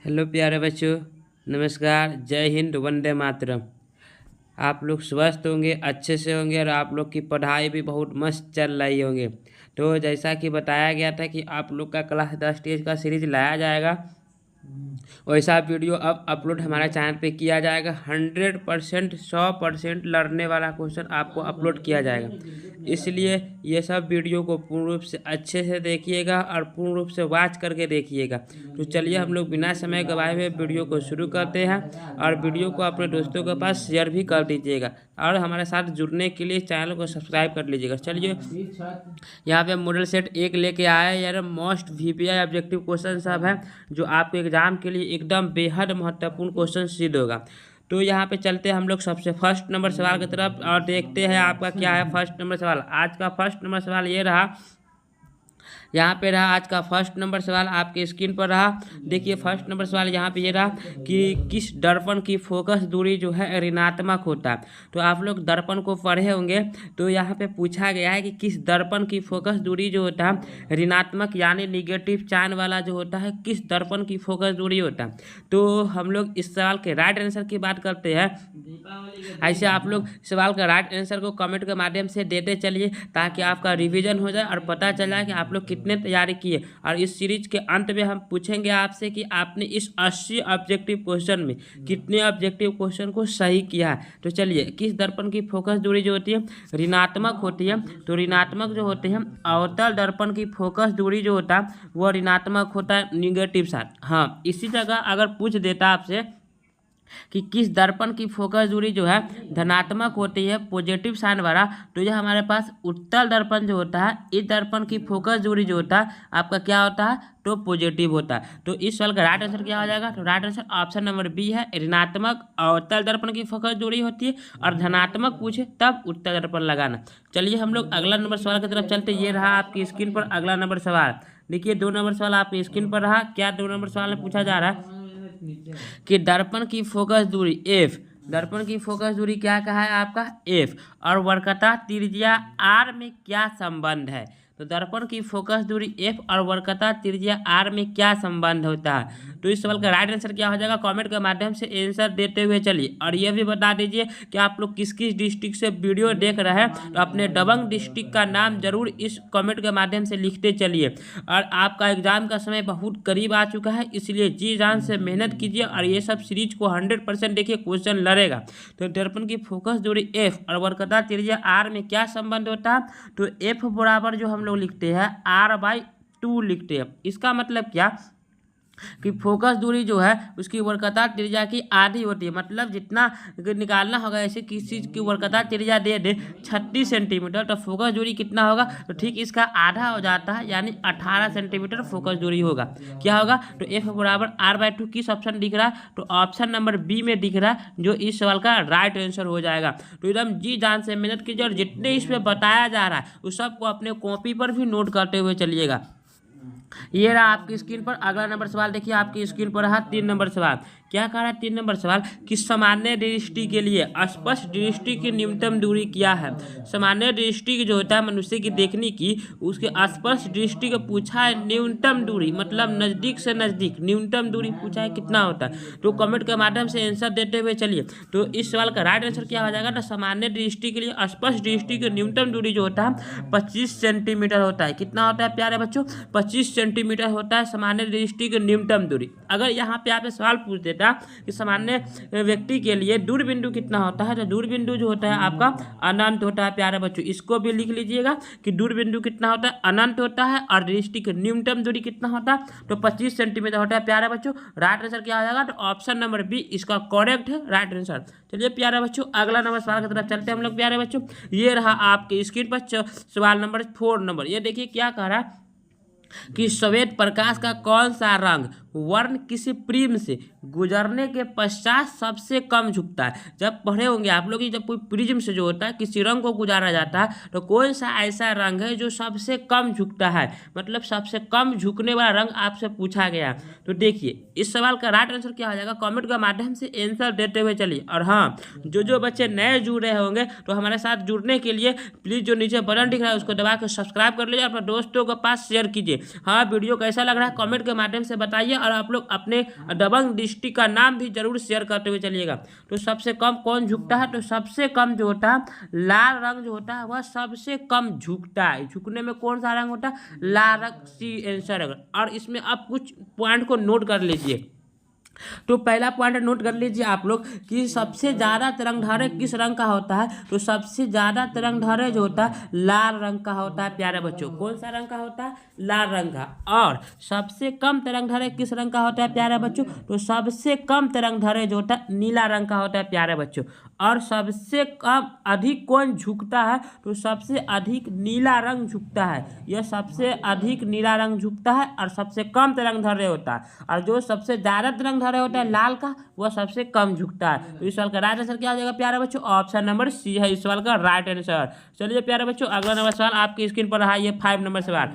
Hello प्यारे बच्चों, नमस्कार। जय हिंद, वंदे मातरम। आप लोग स्वस्थ होंगे, अच्छे से होंगे और आप लोग की पढ़ाई भी बहुत मस्त चल रही होंगे। तो जैसा कि बताया गया था कि आप लोग का क्लास 10 टेस्ट का सीरीज लाया जाएगा, वैसा वीडियो अब अपलोड हमारे चैनल पे किया जाएगा। 100% 100% लड़ने वाला क्वेश्चन आपको अपलोड किया जाएगा। इसलिए ये सब वीडियो को पूर्ण रूप से अच्छे से देखिएगा और पूर्ण रूप से वॉच करके देखिएगा। तो चलिए हम लोग बिना समय गवाए हुए वीडियो को शुरू करते हैं और वीडियो को अपने दोस्तों के पास शेयर भी कर दीजिएगा और हमारे साथ जुड़ने के लिए चैनल को सब्सक्राइब कर लीजिएगा। चलिए यहाँ पे मॉडल सेट 1 लेके आया है यार। मोस्ट VPI ऑब्जेक्टिव क्वेश्चन सब है जो आपके एग्जाम के लिए एकदम बेहद महत्वपूर्ण क्वेश्चन सिद्ध होगा। तो यहाँ पे चलते हैं हम लोग सबसे फर्स्ट नंबर सवाल की तरफ और देखते हैं आपका क्या है फर्स्ट नंबर सवाल। आज का फर्स्ट नंबर सवाल ये रहा, यहाँ पे रहा आज का फर्स्ट नंबर सवाल आपके स्क्रीन पर रहा। देखिए फर्स्ट नंबर सवाल यहाँ पे ये रहा कि किस दर्पण की फोकस दूरी जो है ऋणात्मक होता है। तो आप लोग दर्पण को पढ़े होंगे, तो यहाँ पे पूछा गया है कि किस दर्पण की फोकस दूरी जो होता है ऋणात्मक यानी निगेटिव चार्ज वाला जो होता है, किस दर्पण की फोकस दूरी होता है। तो हम लोग इस सवाल के राइट आंसर की बात करते हैं। ऐसे आप लोग सवाल का राइट आंसर को कमेंट के माध्यम से देते चलिए ताकि आपका रिवीजन हो जाए और पता चल जाए कि आप लोग कितने तैयारी किए। और इस सीरीज के अंत में हम पूछेंगे आपसे कि आपने इस 80 ऑब्जेक्टिव क्वेश्चन में कितने ऑब्जेक्टिव क्वेश्चन को सही किया है। तो चलिए, किस दर्पण की फोकस दूरी जो होती है ऋणात्मक होती है। तो ऋणात्मक जो होते हैं अवतल दर्पण की फोकस दूरी जो होता है वह ऋणात्मक होता है, निगेटिव साइड। हाँ, इसी जगह अगर पूछ देता आपसे कि किस दर्पण की फोकस दूरी जो है धनात्मक होती है, पॉजिटिव साइन वाला, तो यह हमारे पास उत्तल दर्पण जो होता है, इस दर्पण की फोकस दूरी जो होता है आपका क्या होता है, तो पॉजिटिव होता है। तो इस सवाल का राइट आंसर क्या हो जाएगा, तो right answer option number B है। ऋणात्मक अवतल दर्पण की फोकस दूरी होती है और धनात्मक पूछे तब उत्तल दर्पण लगाना। चलिए हम लोग अगला नंबर सवाल की तरफ चलते। ये रहा आपकी स्क्रीन पर अगला नंबर सवाल। देखिए 2 नंबर सवाल आपकी स्क्रीन पर रहा। क्या 2 नंबर सवाल में पूछा जा रहा है कि दर्पण की फोकस दूरी F, दर्पण की फोकस दूरी क्या कहा है आपका F, और वक्रता त्रिज्या R में क्या संबंध है। तो दर्पण की फोकस दूरी F और वक्रता त्रिज्या R में क्या संबंध होता है। तो इस सवाल का राइट आंसर क्या हो जाएगा, कमेंट के माध्यम से आंसर देते हुए चलिए। और यह भी बता दीजिए कि आप लोग किस किस डिस्ट्रिक्ट से वीडियो देख रहे हैं, तो अपने दबंग डिस्ट्रिक्ट का नाम जरूर इस कमेंट के माध्यम से लिखते चलिए। और आपका एग्जाम का समय बहुत करीब आ चुका है, इसलिए जी जान से मेहनत कीजिए और ये सब सीरीज को 100% देखिए, क्वेश्चन लड़ेगा। तो दर्पण की फोकस दूरी F और वक्रता त्रिज्या R में क्या संबंध होता है, तो F बराबर जो हम लोग लिखते हैं R/2 लिखते हैं। इसका मतलब क्या कि फोकस दूरी जो है उसकी वक्रता त्रिज्या की आधी होती है। मतलब जितना निकालना होगा, ऐसे किसी चीज़ की वक्रता त्रिज्या दे दे 36 सेंटीमीटर, तो फोकस दूरी कितना होगा, तो ठीक इसका आधा हो जाता है, यानी 18 सेंटीमीटर फोकस दूरी होगा। क्या होगा, तो F बराबर R/2 किस ऑप्शन दिख रहा है, तो ऑप्शन नंबर बी में दिख रहा है, जो इस सवाल का राइट आंसर हो जाएगा। तो एकदम जी जान से मेहनत कीजिए और जितने इसमें बताया जा रहा है उस सबको अपने कॉपी पर भी नोट करते हुए चलिएगा। ये रहा आपकी स्क्रीन पर अगला नंबर सवाल। देखिए आपकी स्क्रीन पर रहा 3 नंबर सवाल। क्या कह रहा है 3 नंबर सवाल कि सामान्य दृष्टि के लिए स्पष्ट दृष्टि की न्यूनतम दूरी क्या है। सामान्य दृष्टि जो होता है मनुष्य की देखने की, उसके स्पष्ट दृष्टि को पूछा है न्यूनतम दूरी, मतलब नज़दीक से नज़दीक न्यूनतम दूरी पूछा है कितना होता है। तो कमेंट के माध्यम से आंसर देते हुए चलिए। तो इस सवाल का राइट आंसर क्या हो जाएगा, तो सामान्य दृष्टि के लिए स्पष्ट दृष्टि की न्यूनतम दूरी जो होता है 25 सेंटीमीटर होता है। कितना होता है प्यारे बच्चों, 25 सेंटीमीटर होता है सामान्य दृष्टि की न्यूनतम दूरी। अगर यहाँ पे आप सवाल पूछ देता कि सामान्य व्यक्ति के लिए दूरबिंदु कितना होता है, तो दूरबिंदु जो होता है आपका अनंत होता है। प्यारे बच्चों इसको भी लिख लीजिएगा कि दूरबिंदु कितना होता है, अनंत होता है, और दृष्टि की न्यूनतम दूरी कितना होता है, तो 25 सेंटीमीटर होता है। प्यारे बच्चों राइट आंसर क्या हो जाएगा, तो ऑप्शन नंबर बी इसका करेक्ट है राइट आंसर। चलिए प्यारे बच्चों अगला नंबर सवाल की तरफ चलते हैं हम लोग। प्यारे बच्चों ये रहा आपके स्क्रीन पर सवाल नंबर 4 नंबर। ये देखिए क्या कह रहा है कि श्वेत प्रकाश का कौन सा रंग वर्ण किसी प्रिज्म से गुजरने के पश्चात सबसे कम झुकता है। जब पढ़े होंगे आप लोग कि जब कोई प्रिज्म से जो होता है किसी रंग को गुजारा जाता है, तो कौन सा ऐसा रंग है जो सबसे कम झुकता है, मतलब सबसे कम झुकने वाला रंग आपसे पूछा गया। तो देखिए इस सवाल का राइट आंसर क्या हो जाएगा, कमेंट के माध्यम से आंसर देते हुए चलिए। और हाँ, जो बच्चे नए जुड़ रहे होंगे तो हमारे साथ जुड़ने के लिए प्लीज़ जो नीचे बटन दिख रहा है उसको दबा कर सब्सक्राइब कर लीजिए, अपने दोस्तों के पास शेयर कीजिए। हाँ, वीडियो कैसा लग रहा है कमेंट के माध्यम से बताइए और आप लोग अपने दबंग डिस्ट्रिक्ट का नाम भी जरूर शेयर करते हुए चलिएगा। तो सबसे कम कौन झुकता है, तो सबसे कम जो होता है लाल रंग जो होता है वह सबसे कम झुकता है। झुकने में कौन सा रंग होता है, लाल रंग, सी आंसर है। और इसमें आप कुछ पॉइंट को नोट कर लीजिए। तो पहला पॉइंट नोट कर लीजिए आप लोग कि सबसे ज़्यादा तरंगधारे किस रंग का होता है, तो सबसे ज़्यादा तरंगधारे जो होता है लाल रंग का होता है प्यारे बच्चों। कौन सा रंग का होता है, लाल रंग का। और सबसे कम तरंगधारे किस रंग का होता है प्यारे बच्चों, तो सबसे कम तरंगधारे जो होता है नीला रंग का होता है प्यारे बच्चों। और सबसे कम अधिक कौन झुकता है, तो सबसे अधिक नीला रंग झुकता है। यह सबसे अधिक नीला रंग झुकता है और सबसे कम तरंगधारे होता है। और जो सबसे ज़्यादा तरंगधारे होता है लाल का, वह सबसे कम झुकता है। तो इस सवाल का राइट आंसर क्या हो जाएगा प्यारे बच्चों, ऑप्शन नंबर सी है इस सवाल का राइट आंसर। चलिए प्यारे बच्चों, अगला नंबर सवाल आपकी स्क्रीन पर रहा, ये 5 नंबर सवाल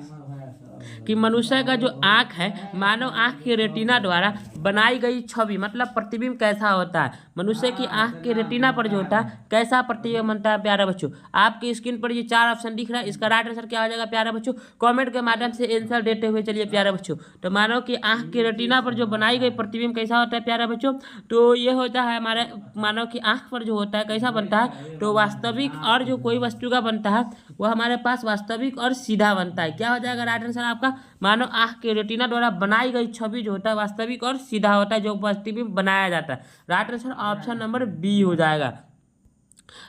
कि मनुष्य का जो आँख है, मानव आँख के रेटिना द्वारा बनाई गई छवि मतलब प्रतिबिंब कैसा होता है। मनुष्य की आँख के रेटिना पर जो होता है कैसा प्रतिबिंब बनता है प्यारे बच्चों। आपकी स्क्रीन पर ये 4 ऑप्शन दिख रहा है, इसका राइट आंसर क्या हो जाएगा प्यारे बच्चों, कमेंट के माध्यम से आंसर देते हुए चलिए प्यारे बच्चों। तो मानव की आँख के रेटिना पर जो बनाई गई प्रतिबिंब कैसा होता है प्यारे बच्चों, तो ये होता है हमारे मानव की आँख पर जो होता है कैसा बनता है, तो वास्तविक और जो कोई वस्तु का बनता है वह हमारे पास वास्तविक और सीधा बनता है। क्या हो जाएगा राइट आंसर आपका, मानव आँख के रेटिना द्वारा बनाई गई छवि जो होता है वास्तविक और सीधा होता है, जो प्रतिबिंब बनाया जाता है। Right answer option number B हो जाएगा।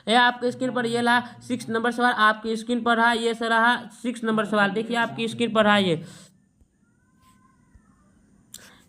ये आपके स्क्रीन पर ये रहा 6 नंबर सवाल, आपकी स्क्रीन पर रहा ये रहा 6 नंबर सवाल। देखिए आपकी स्क्रीन पर रहा ये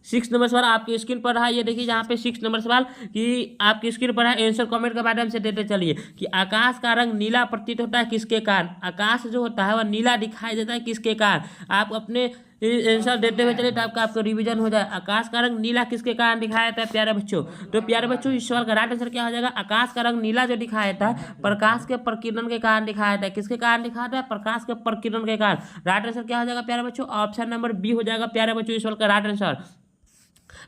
6 नंबर सवाल आपकी स्क्रीन पर रहा। ये देखिए यहाँ पे 6 नंबर सवाल कि आपकी स्क्रीन पर है, आंसर कमेंट के माध्यम से देते चलिए कि आकाश का रंग नीला प्रतीत होता है किसके कारण। आकाश जो होता है वह नीला दिखाई देता है किसके कारण। आप अपने आंसर देते हुए चलिए तो आपका रिवीजन हो जाए। आकाश का रंग नीला किसके कारण दिखाया जाता है प्यारे बच्चों, तो प्यारे बच्चों इस सवाल का राइट आंसर क्या हो जाएगा, आकाश का रंग नीला जो दिखाया जाता है प्रकाश के प्रकीर्णन के कारण दिखाया जाता है। किसके कारण दिखाया जाता है, प्रकाश के प्रकीर्णन के कारण। राइट आंसर क्या हो जाएगा प्यारे बच्चों, ऑप्शन नंबर बी हो जाएगा प्यारे बच्चों इस सवाल का राइट आंसर।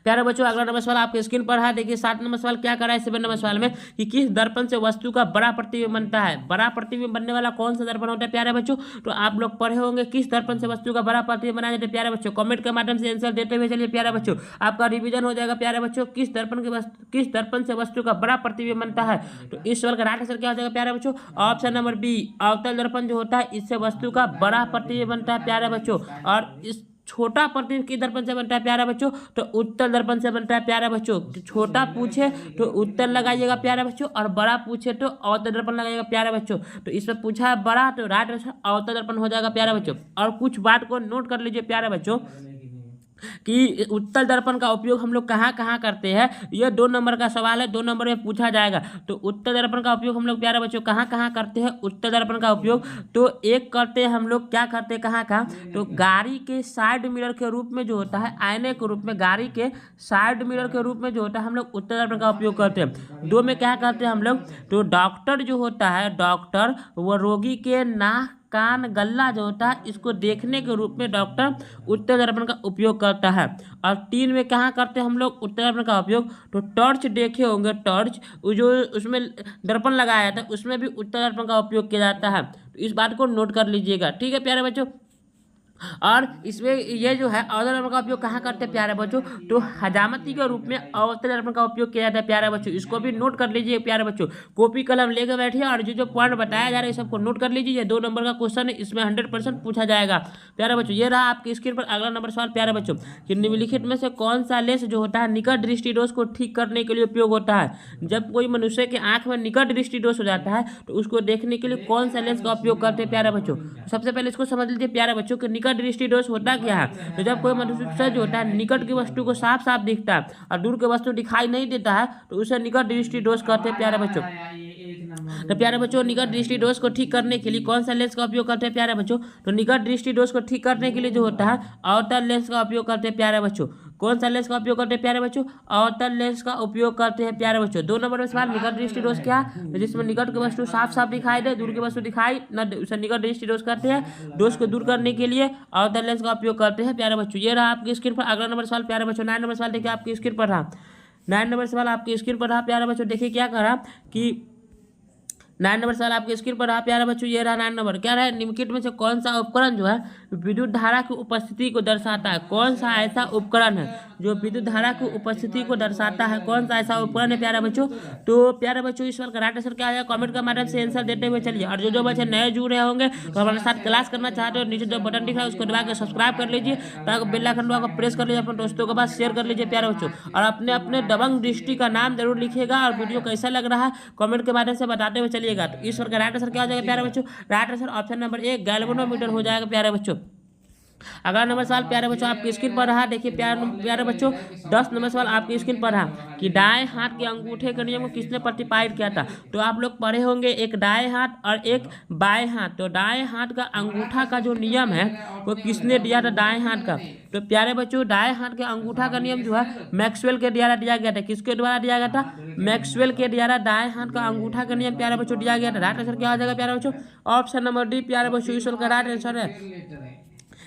प्यारे बच्चों अगला नंबर सवाल आपके स्क्रीन पर है। देखिए 7 नंबर सवाल क्या कर रहा है 7 नंबर सवाल में कि किस दर्पण से वस्तु का बड़ा प्रतिबिंब बनता है। बड़ा प्रतिबिंब बनने वाला कौन सा दर्पण होता है प्यारे बच्चों, तो आप लोग पढ़े होंगे किस दर्पण से वस्तु का बड़ा प्रतिबिंब बनाया जाता है प्यारे बच्चों। कमेंट के माध्यम से आंसर देते हुए चलिए प्यारे बच्चों, आपका रिवीजन हो जाएगा प्यारे बच्चों। किस दर्पण से वस्तु का बड़ा प्रतिबिंब बनता है, तो इस सवाल का राइट आंसर क्या हो जाएगा प्यारे बच्चों, ऑप्शन नंबर बी अवतल दर्पण जो होता है इससे वस्तु का बड़ा प्रतिबिंब बनता है प्यारे बच्चों। और इस छोटा प्रतिबिंब किस दर्पण से बनता है प्यारा बच्चों, तो उत्तल दर्पण से बनता है प्यारा बच्चों। छोटा पूछे तो उत्तल लगाइएगा प्यारा बच्चों, और बड़ा पूछे तो अवतल दर्पण लगाइएगा प्यारा बच्चों। तो इसमें पूछा है बड़ा, तो राइट आंसर अवतल दर्पण हो जाएगा प्यारा बच्चों। और कुछ बात को नोट कर लीजिए प्यारे बच्चों कि उत्तल दर्पण का उपयोग हम लोग कहाँ कहाँ करते हैं। यह 2 नंबर का सवाल है, 2 नंबर में पूछा जाएगा। तो उत्तल दर्पण का उपयोग हम लोग प्यारे बच्चों कहाँ कहाँ करते हैं उत्तल दर्पण का उपयोग, तो एक करते हैं हम लोग, क्या करते हैं कहाँ कहाँ, तो गाड़ी के साइड मिरर के रूप में जो होता है, आईने के रूप में, गाड़ी के साइड मिरर के रूप में जो होता है हम लोग उत्तल दर्पण का उपयोग करते हैं। 2 में क्या करते हैं हम लोग, तो डॉक्टर जो होता है, डॉक्टर वो रोगी के नाक कान गला जो होता है इसको देखने के रूप में डॉक्टर उत्तल दर्पण का उपयोग करता है। और 3 में कहाँ करते हैं हम लोग उत्तल दर्पण का उपयोग, तो टॉर्च देखे होंगे, टॉर्च जो उसमें दर्पण लगाया जाता है उसमें भी उत्तल दर्पण का उपयोग किया जाता है। तो इस बात को नोट कर लीजिएगा, ठीक है प्यारे बच्चों। और इसमें ये जो है अवतल दर्पण का उपयोग कहाँ करते हैं प्यारे बच्चों, तो हजामती के रूप में अवतल दर्पण का उपयोग किया जाता है प्यारे बच्चों। इसको भी नोट कर लीजिए प्यारे बच्चों, कॉपी कलम लेकर बैठिए और जो पॉइंट बताया जा रहा है सबको नोट कर लीजिए। 2 नंबर का क्वेश्चन है, इसमें 100% पूछा जाएगा प्यारे बच्चों। ये रहा आपकी स्क्रीन पर अगला नंबर सवाल प्यारे बच्चों कि निम्नलिखित में से कौन सा लेंस जो होता है निकट दृष्टि दोष को ठीक करने के लिए उपयोग होता है। जब कोई मनुष्य के आंख में निकट दृष्टि दोष हो जाता है तो उसको देखने के लिए कौन सा लेंस का उपयोग करते हैं प्यारे बच्चों। सबसे पहले इसको समझ लीजिए प्यारे बच्चों कि निकट दृष्टि दोष होता क्या है, तो जब कोई मनुष्य जो होता है निकट की वस्तु को साफ साफ दिखता है और दूर की वस्तु दिखाई नहीं देता है तो उसे निकट दृष्टि दोष कहते हैं प्यारे बच्चों। तो प्यारे बच्चों निकट दृष्टि दोष को ठीक करने के लिए कौन सा लेंस का उपयोग करते हैं प्यारे बच्चों, तो निकट दृष्टि दोष को ठीक करने के लिए जो होता है अवतल लेंस का उपयोग करते हैं प्यारे बच्चों। कौन सा लेंस का उपयोग करते हैं प्यारे बच्चों, अवतल लेंस का उपयोग करते हैं प्यारे बच्चों। 2 नंबर में सवाल निकट दृष्टि दोष क्या, तो जिसमें निकट की वस्तु साफ साफ दिखाई दे, दूर की वस्तु दिखाई न दे, उसे निकट दृष्टि दोष करते हैं। दोष को दूर करने के लिए अवतल लेंस का उपयोग करते हैं प्यारे बच्चों। ये रहा आपकी स्क्रीन पर अगला नंबर सवाल प्यारे बच्चों। 9 नंबर सवाल देखिए आपकी स्क्रीन पर रहा, 9 नंबर सवाल आपकी स्क्रीन पर रहा प्यारे बच्चों। देखिए क्या करा कि 9 नंबर सवाल आपके स्क्रीन पर रहा प्यारे बच्चों। ये रहा 9 नंबर, क्या रहा निम्नलिखित में से कौन सा उपकरण जो है विद्युत धारा की उपस्थिति को दर्शाता है? कौन सा ऐसा उपकरण है जो विद्युत धारा की उपस्थिति को दर्शाता है? कौन सा ऐसा उपकरण है प्यारे बच्चों? तो प्यारे बच्चों इस सवाल का राइट आंसर क्या है? कमेंट के माध्यम से आंसर देते हुए चलिए। और जो बच्चे नए जुड़ रहे होंगे तो हमारे साथ क्लास करना चाहते हो, नीचे जो बटन दिख रहा है उसको दबा के सब्सक्राइब कर लीजिए, ताकि बेल आइकन को प्रेस कर लीजिए, अपने दोस्तों के पास शेयर कर लीजिए प्यारे बच्चों। और अपने अपने दबंग डिस्ट्रिक्ट का नाम जरूर लिखिएगा और वीडियो कैसा लग रहा है कमेंट के माध्यम से बताते हुए चलिएगा। तो इस सवाल का राइट आंसर क्या हो जाएगा प्यारे बच्चों? Right answer option number 1 galvanometer हो जाएगा प्यारे बच्चों। अगला नंबर सवाल प्यारे बच्चों आपकी स्क्रीन पर रहा, देखिए प्यारे बच्चों 10 नंबर सवाल आपकी स्क्रीन पर रहा कि दाएं हाथ के अंगूठे के नियम को किसने प्रतिपादित किया था? तो आप लोग पढ़े होंगे एक दाएं हाथ और एक बाएं हाथ। तो दाएं हाथ का अंगूठा का जो नियम है वो किसने दिया था दाएं हाथ का? तो प्यारे बच्चों दाएं हाथ के अंगूठा का नियम जो है मैक्सवेल के द्वारा दिया गया था। किसके द्वारा दिया गया था? मैक्सवेल के द्वारा दाएं हाथ का अंगूठा का नियम प्यारे बच्चों दिया गया था। राइट आंसर क्या हो जाएगा प्यारे बच्चों? ऑप्शन नंबर डी प्यारे बच्चों इस सवाल का राइट आंसर है।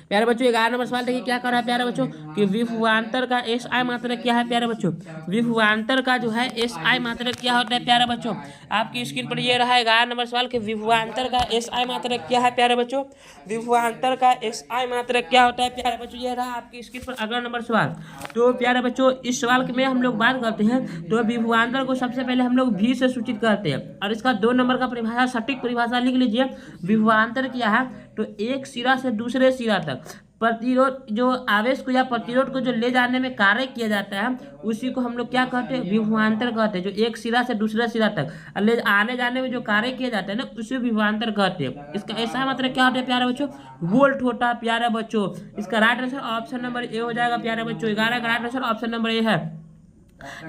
प्यारे बच्चों 11 नंबर सवाल देखिए क्या कर रहा है प्यारे बच्चों कि विभवांतर का एस आई मात्रक क्या है प्यारे बच्चों? विभवांतर का जो है एस आई मात्रक क्या होता है प्यारे बच्चों? आपकी स्क्रीन पर ये रहा 11 नंबर सवाल कि विभवांतर का एस आई मात्रक क्या है प्यारे बच्चों? विभवांतर का एस आई मात्रक क्या होता है प्यारे बच्चों? ये रहा आपकी स्क्रीन पर अगला नंबर सवाल। तो प्यारे बच्चों इस सवाल में हम लोग बात करते हैं तो विभवांतर को सबसे पहले हम लोग भी से सूचित करते हैं और इसका 2 नंबर का परिभाषा सटीक परिभाषा लिख लीजिए। विभवांतर क्या है? तो एक सिरा से दूसरे सिरा तक प्रतिरोध जो आवेश को या प्रतिरोध को जो ले जाने में कार्य किया जाता है उसी को हम लोग क्या कहते हैं? विभवांतर कहते हैं। जो एक सिरा से दूसरे सिरा तक ले आने जाने में जो कार्य किया जाता है ना उसे विभवांतर कहते हैं। इसका ऐसा मतलब क्या होता है प्यारे बच्चों? वोल्ट होता है प्यारे बच्चों। इसका राइट आंसर ऑप्शन नंबर ए हो जाएगा प्यारे बच्चों। 11 का राइट आंसर ऑप्शन नंबर ए है।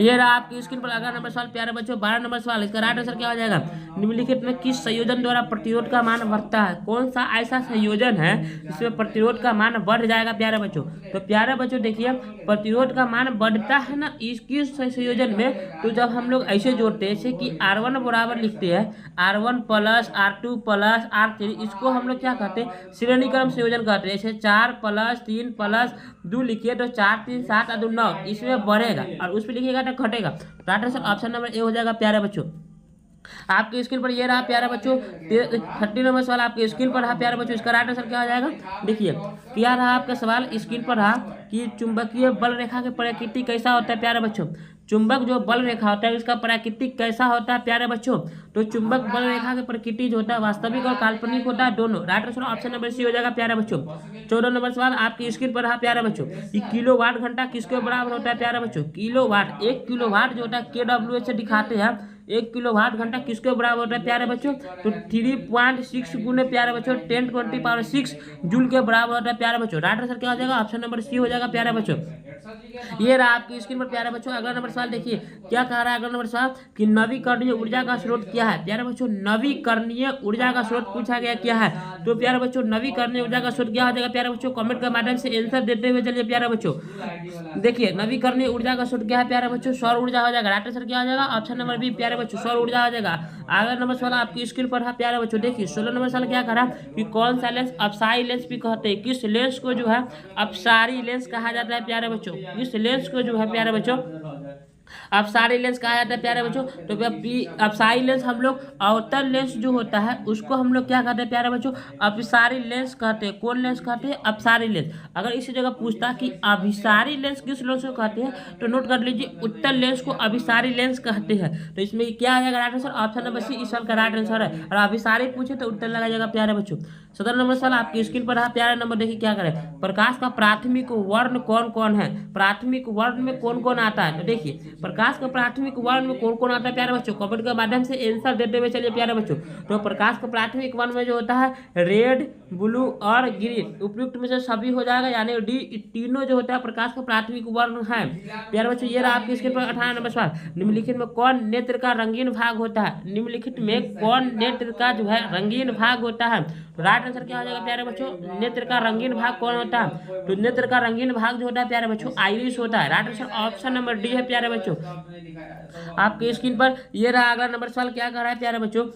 ये रहा आपकी स्क्रीन पर अगला नंबर सवाल प्यारे बच्चों 12 नंबर सवाल। इसका राइट आंसर क्या हो जाएगा? निम्नलिखित में किस संयोजन द्वारा प्रतिरोध का मान बढ़ता है? कौन सा ऐसा संयोजन है जिसमें प्रतिरोध का मान बढ़ जाएगा प्यारे बच्चों? तो प्यारे बच्चों देखिए प्रतिरोध का मान बढ़ता है ना किस संयोजन में? तो जब हम लोग ऐसे जोड़ते हैं जैसे कि R1 बराबर लिखते हैं R1 plus R2 plus R3, इसको हम लोग क्या कहते हैं? श्रेणी क्रम संयोजन कहते हैं। जैसे 4 प्लस 3 प्लस 2 लिखिए तो 4 3 7 और 2 9 इसमें बढ़ेगा और उस पर लिखिएगा तो घटेगा। राइट आंसर ऑप्शन नंबर ए हो जाएगा प्यारे बच्चों। आपकी स्क्रीन पर ये रहा प्यारे बच्चों 30 नंबर सवाल आपकी स्क्रीन पर रहा प्यारे बच्चों। इसका राइट आंसर क्या हो जाएगा? देखिए क्या रहा आपका सवाल स्क्रीन पर रहा कि चुंबकीय बल रेखा की प्रकृति कैसा होता है प्यारे बच्चों? चुंबक जो बल रेखा होता है उसका प्राकृतिक कैसा होता है प्यारे बच्चों? तो चुंबक बल रेखा की प्रकृति जो होता है वास्तविक और काल्पनिक होता है दोनों। Right answer option number C हो जाएगा प्यारे बच्चों। 14 नंबर सवाल आपकी स्क्रीन पर रहा प्यारे बच्चों कि किलोवाट घंटा किसके बराबर होता है प्यारे बच्चों? किलोवाट 1 किलोवाट जो होता है KW से दिखाते हैं 1 किलोवाट घंटा किसके बराबर होता है प्यारे बच्चों? तो 3.6 गुने प्यारे बच्चों 10⁻⁶ जूल के बराबर होता है प्यारे बच्चों। राइट आंसर क्या हो जाएगा? ऑप्शन नंबर सी हो जाएगा प्यारे बच्चों। ये रहा आपकी स्क्रीन पर प्यारे बच्चों अगला नंबर सवाल। देखिए क्या कह रहा है अगला नंबर सवाल कि नवीकरणीय ऊर्जा का स्रोत क्या है प्यारे बच्चों? नवीकरणीय ऊर्जा का स्रोत पूछा गया क्या है? तो प्यारे बच्चों नवीकरणीय ऊर्जा का स्रोत क्या हो जाएगा प्यारे बच्चों? कमेंट के माध्यम से आंसर देते हुए चलिए प्यारे बच्चों। देखिए नवीकरणीय ऊर्जा का स्रोत क्या है प्यारे बच्चों? सौर ऊर्जा हो जाएगा। राइट आंसर क्या हो जाएगा? ऑप्शन नंबर बी प्यारे बच्चों सौर ऊर्जा हो जाएगा। अगला नंबर सवाल आपकी स्क्रीन पर है प्यारे बच्चों। देखिए 16 नंबर सवाल क्या कह रहा है कि कौन सा लेंस अपसारी लेंस भी कहते हैं? किस लेंस को जो है अपसारी लेंस कहा जाता है प्यारे बच्चों? किस लेंस को जो है प्यारे बच्चों अपसारी लेंस कहा जाता है प्यारे बच्चों? तो अपसारी लेंस हम लोग अवतल लेंस जो होता है उसको हम लोग क्या कहते हैं प्यारे बच्चों? अभिसारी लेंस कहते हैं। कौन लेंस कहते हैं? अपसारी लेंस। अगर इसी जगह पूछता कि अभिसारी लेंस किस लेंस को कहते हैं तो नोट कर लीजिए उत्तल लेंस को अभिसारी लेंस कहते हैं। तो इसमें क्या आ जाएगा right answer? Option number C इस साल का राइट आंसर है। और अभिसारी पूछे तो उत्तर लगा जाएगा प्यारे बच्चों। 17 नंबर सवाल आपकी स्क्रीन पर रहा प्यारे नंबर। देखिए क्या करें प्रकाश का प्राथमिक वर्ण कौन कौन है? प्राथमिक वर्ण में कौन कौन आता है? तो देखिए प्रकाश का प्राथमिक वर्ण में कौन कौन आता है प्यारे बच्चों? कमेंट के माध्यम से आंसर देते हुए चलिए प्यारे बच्चों। तो प्रकाश का प्राथमिक वर्ण में जो होता है रेड ब्लू और ग्रीन उपयुक्त में से सभी हो जाएगा यानी डी तीनों जो होता है प्रकाश का प्राथमिक वर्ण है प्यारे बच्चों। ये रहा आपकी स्क्रीन पर 18 नंबर सवाल। निम्नलिखित में कौन नेत्र का रंगीन भाग होता है? निम्नलिखित में कौन नेत्र का जो है रंगीन भाग होता है? राइट आंसर क्या हो जाएगा प्यारे बच्चों? नेत्र का रंगीन भाग कौन होता है? तो नेत्र का रंगीन भाग जो होता है प्यारे बच्चों आइरिस होता है। Right answer option number D है प्यारे बच्चों। आपकी स्क्रीन पर ये रहा अगला नंबर सवाल। क्या कर रहा है प्यारे बच्चों?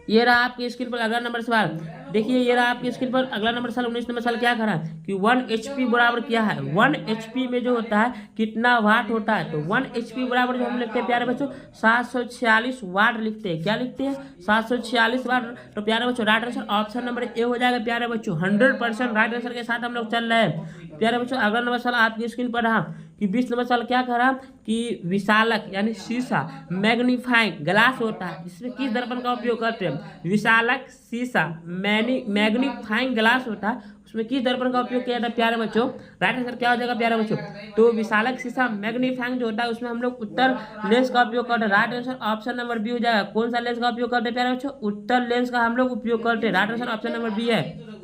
ये रहा आपकी स्क्रीन पर अगला नंबर सवाल देखिए ये रहा आपकी स्क्रीन पर अगला नंबर सवाल 19 नंबर सवाल क्या करा कि 1 HP बराबर क्या है। 1 HP में जो होता है कितना वाट होता है, तो 1 HP बराबर जो हम लिखते हैं प्यारे बच्चों 746 वाट लिखते हैं। क्या लिखते हैं 746 वाट। तो प्यारे बच्चों राइट आंसर ऑप्शन नंबर ए हो जाएगा प्यारे बच्चों। 100% राइट आंसर के साथ हम लोग चल रहे हैं प्यारे बच्चों। अगला नंबर सवाल आपकी स्क्रीन पर रहा कि 20 नंबर सवाल क्या करा कि विशालक यानी शीशा मैग्नीफाइंग ग्लास होता है, इसमें किस दर्पण का उपयोग करते हैं। विशालक शीशा मैग्नीफाइंग ग्लास होता है, उसमें किस दर्पण का उपयोग किया जाता है प्यारे बच्चों। राइट आंसर क्या हो जाएगा प्यारे बच्चों, तो विशालक शीशा मैग्नीफाइंग जो होता है उसमें हम लोग उत्तर लेंस का उपयोग करते हैं। Right answer option number B हो जाएगा। कौन सा लेंस का उपयोग करते हैं प्यारे बच्चों, उत्तर लेंस का हम लोग उपयोग करते हैं। Right answer option number B है।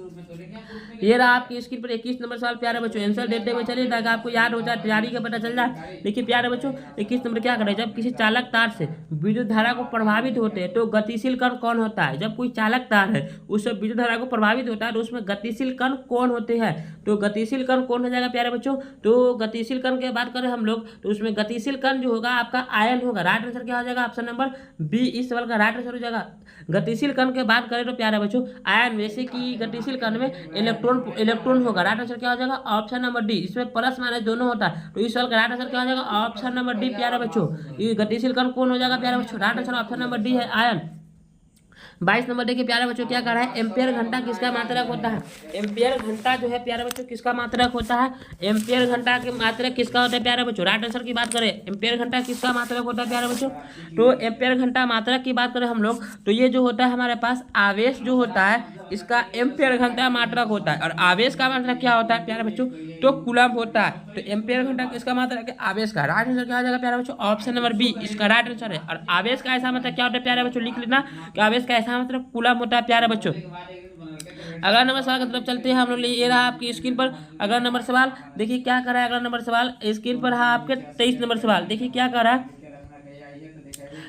ये रहा आपकी स्क्रीन पर 21 नंबर सवाल प्यारे बच्चों। आंसर देते हुए चलिए ताकि आपको याद हो जाए, तैयारी का पता चल जाए। देखिए प्यारे बच्चों 21 नंबर क्या करें, जब किसी चालक तार से विद्युत धारा को प्रभावित होते हैं तो गतिशील कण कौन होता है। जब कोई चालक तार है उससे विद्युत धारा को प्रभावित होता है तो उसमें गतिशील कण कौन होते हैं। तो गतिशील कण कौन हो जाएगा प्यारे बच्चों, तो गतिशील कण की बात करें हम लोग तो उसमें गतिशील कण जो होगा आपका आयन होगा। राइट आंसर क्या हो जाएगा ऑप्शन नंबर बी इस सवाल का राइट आंसर हो जाएगा। गतिशील कण की बात करें तो प्यारे बच्चों आयन, वैसे कि गतिशील कण में इलेक्ट्रॉन होगा। राइट आंसर क्या हो जाएगा ऑप्शन नंबर डी, इसमें प्लस माइनस दोनों होता है। तो इस सवाल का राइट आंसर क्या हो जाएगा ऑप्शन नंबर डी प्यारे बच्चों। ये गतिशील कण कौन हो जाएगा प्यारे बच्चों, right answer option number D है आयन। 22 नंबर देखिए प्यारे बच्चों क्या कर रहा है, एम्पियर घंटा किसका मात्रक होता है। एम्पियर घंटा जो है प्यारे बच्चों किसका मात्रक होता है। एम्पियर घंटा के मात्रक किसका होता है प्यारे बच्चों। राइट आंसर की बात करें एम्पियर घंटा किसका मात्रक होता है प्यारे बच्चों, तो एम्पियर घंटा मात्रक की बात करें हम लोग तो ये जो होता है हमारे पास आवेश जो होता है इसका एम्पियर घंटा मात्रक होता है। और आवेश का मात्रक क्या होता है प्यारे बच्चों, तो कूलम्ब होता है। तो एम्पियर घंटा किसका मात्रक है, आवेश का। राइट आंसर क्या हो जाएगा प्यारे बच्चों ऑप्शन नंबर बी इसका राइट आंसर है। और आवेश का ऐसा मतलब क्या होता है प्यारे बच्चों, लिख लेना कि आवेश का ऐसा मतलब कूलम्ब होता है प्यारे बच्चों। अगला नंबर सवाल की तरफ चलते हैं हम लोग। ये रहा आपकी स्क्रीन पर अगला नंबर सवाल, देखिए क्या कर रहा है अगला नंबर सवाल स्क्रीन पर रहा आपके 23 नंबर सवाल। देखिए क्या कर रहा है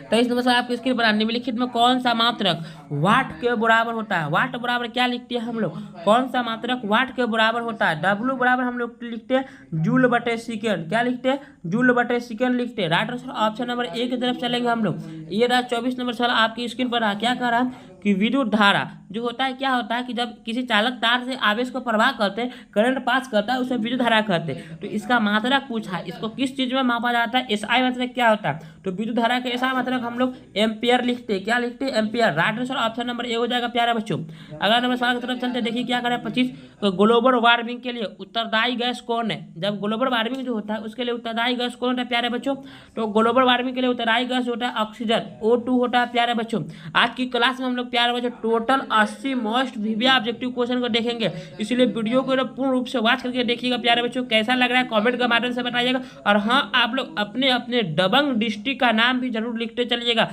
23 नंबर सवाल आपकी स्क्रीन पर निम्नलिखित में कौन सा मात्रक वाट के बराबर होता है। वाट बराबर क्या लिखते हैं हम लोग, कौन सा मात्रक वाट के बराबर होता है। डब्ल्यू बराबर हम लोग लिखते हैं जूल बटे सेकेंड। क्या लिखते हैं, जूल बटे सेकेंड लिखते हैं। राइट आंसर ऑप्शन नंबर ए की तरफ चलेंगे हम लोग। ये रहा 24 नंबर सवाल आपकी स्क्रीन पर रहा। क्या कह रहा है कि विद्युत धारा जो होता है क्या होता है कि जब किसी चालक तार से आवेश को प्रवाह करते हैं, करंट पास करता है, उसे विद्युत धारा कहते हैं। तो इसका मात्रक पूछा है, इसको किस चीज में मापा जाता है, एसआई मात्रक क्या होता है। तो विद्युत धारा के एसआई मात्रक हम लोग एम्पियर लिखते हैं। क्या लिखते हैं, ampere. Right answer option number ए हो जाएगा प्यारे बच्चों। अगला नंबर सवाल की तरफ चलते देखिए क्या करें 25 ग्लोबल वार्मिंग के लिए उत्तरदायी गैस कौन है। जब ग्लोबल वार्मिंग जो होता है उसके लिए उत्तरदायी गैस कौन होता है प्यारे बच्चों, तो ग्लोबल वार्मिंग के लिए उत्तरदायी गैस होता है ऑक्सीजन, O2 होता है प्यारे बच्चों। आज की क्लास में हम लोग प्यारे बच्चों total 80 most VVI objective question को देखेंगे, इसलिए वीडियो को पूर्ण रूप से वॉच करके देखिएगा प्यारे बच्चों। कैसा लग रहा है कमेंट के माध्यम से बताइएगा। और हाँ आप लोग अपने अपने दबंग डिस्ट्रिक्ट का नाम भी जरूर लिखते चलिएगा